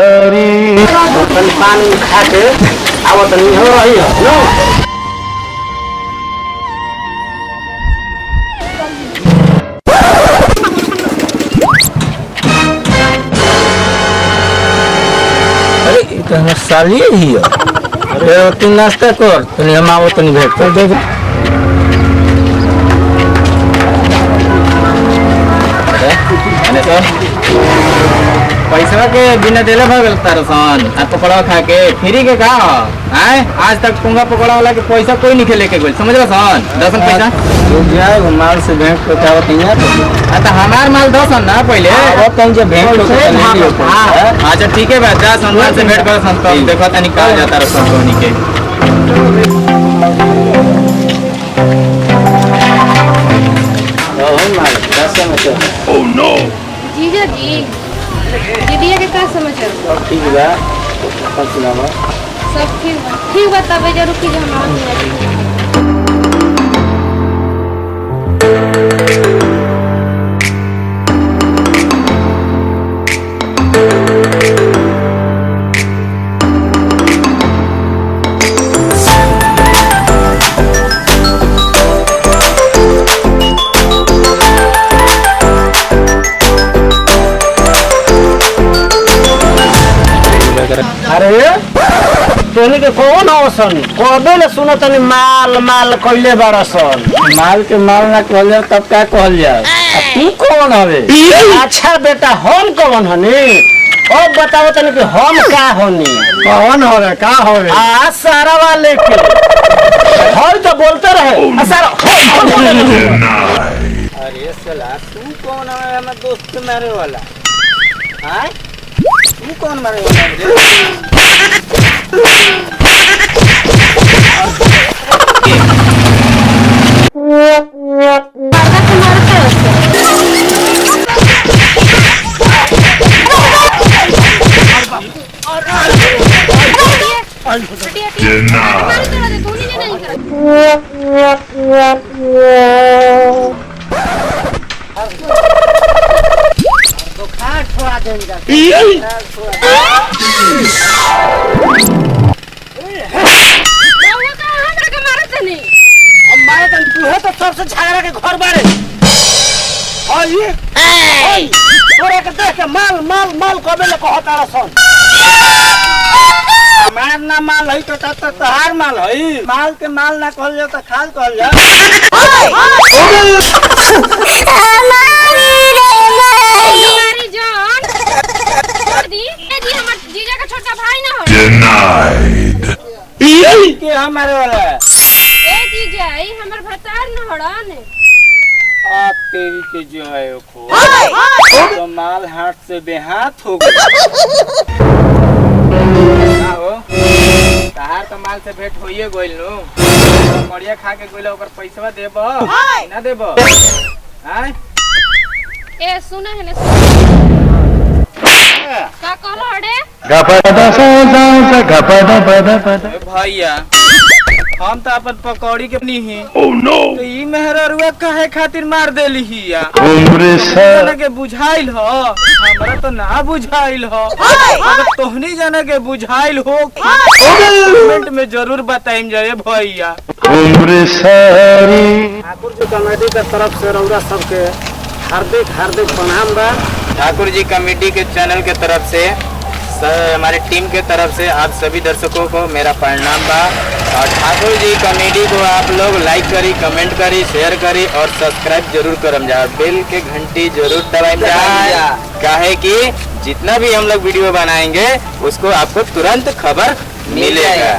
सारी पानी खा के अब तो नहीं हो रही है अरे इतना साली ही है। अरे तुम नाश्ता कर तो हम आओ तो नहीं भेंट कर दे पैसा के बिना देले भगल तारो सन आ पकड़ा खा के फ्री के का आए आज तक पुंगा पकड़ा वाला के पैसा कोई नहीं लेके गइल समझला सन दसन पैसा रुक जाए माल से भेंट को चावत नहीं है तो हमार माल दसन ना पहले अब कहीं जे भेंट को नहीं अच्छा ठीक है बा जा संसार से भेंट कर सन तो देखो तनी का जाता रो सन कोनी के ओ माल दसन में ओह नो जीजा जी दीदी के का समाचार सब ठीक बा सब सुनावा सब ठीक बा तबे जरूर की हम आएंगे अरे तोनी के कौन अवसन कबे ले सुनो तनी माल माल कइले बारसन माल के माल ना कहल जाए तब क्या कहल जाए तू कौन हवे अच्छा बेटा हम कौन हनी अब बताओ तनी कि हम का हनी कौन होवे का होवे आ सारा वाले के हर तो बोलते रहे सारा अरे साला तू कौन है हमारे दोस्त के मारे वाला हां तू कौन मारे वाला सबसे झगड़ा के घर बारे और ये तोरे के देख के माल माल माल कबे ले कहता रसन मार ना माल है तो तहार माल है माल के माल ना कहल जाए तो खाल कहल जाए हमारी जान दी जी हमर जीजा का छोटा भाई ना हो डिनाइड के हमारे वाला ए जीजा ई हमर भतार न होड़न आ तेरी के जो है खो तो माल हाथ से बेहाथ हो गया का हो तहार तो माल से भेंट होइए गइल नु मरिया खा के गइल ओकर पैसा देबो ना देबो हैं ए सुना है ने का कहलो अड़े भैया हम तो अपन पकौड़ी के नहीं ओह नो तो ई मेहररुआ काहे खातिर मार देली हिया उम्र जाने के बुझाइल हो हमरा तो ना बुझाइल हो अगर तोहनी जाने के बुझाइल हो कमेंट में जरूर बताइम जाए भैया उम्र सारी ठाकुर जी कमेटी के तरफ से रउरा सबके हार्दिक हार्दिक प्रणाम बा ठाकुर जी कमेटी के चैनल के तरफ से हमारे टीम के तरफ से आप सभी दर्शकों को मेरा प्रणाम बा और ठाकुर जी कॉमेडी को आप लोग लाइक करी कमेंट करी शेयर करी और सब्सक्राइब जरूर करम जा बेल के घंटी जरूर दबाएं जा काहे कि जितना भी हम लोग वीडियो बनाएंगे उसको आपको तुरंत खबर मिलेगा।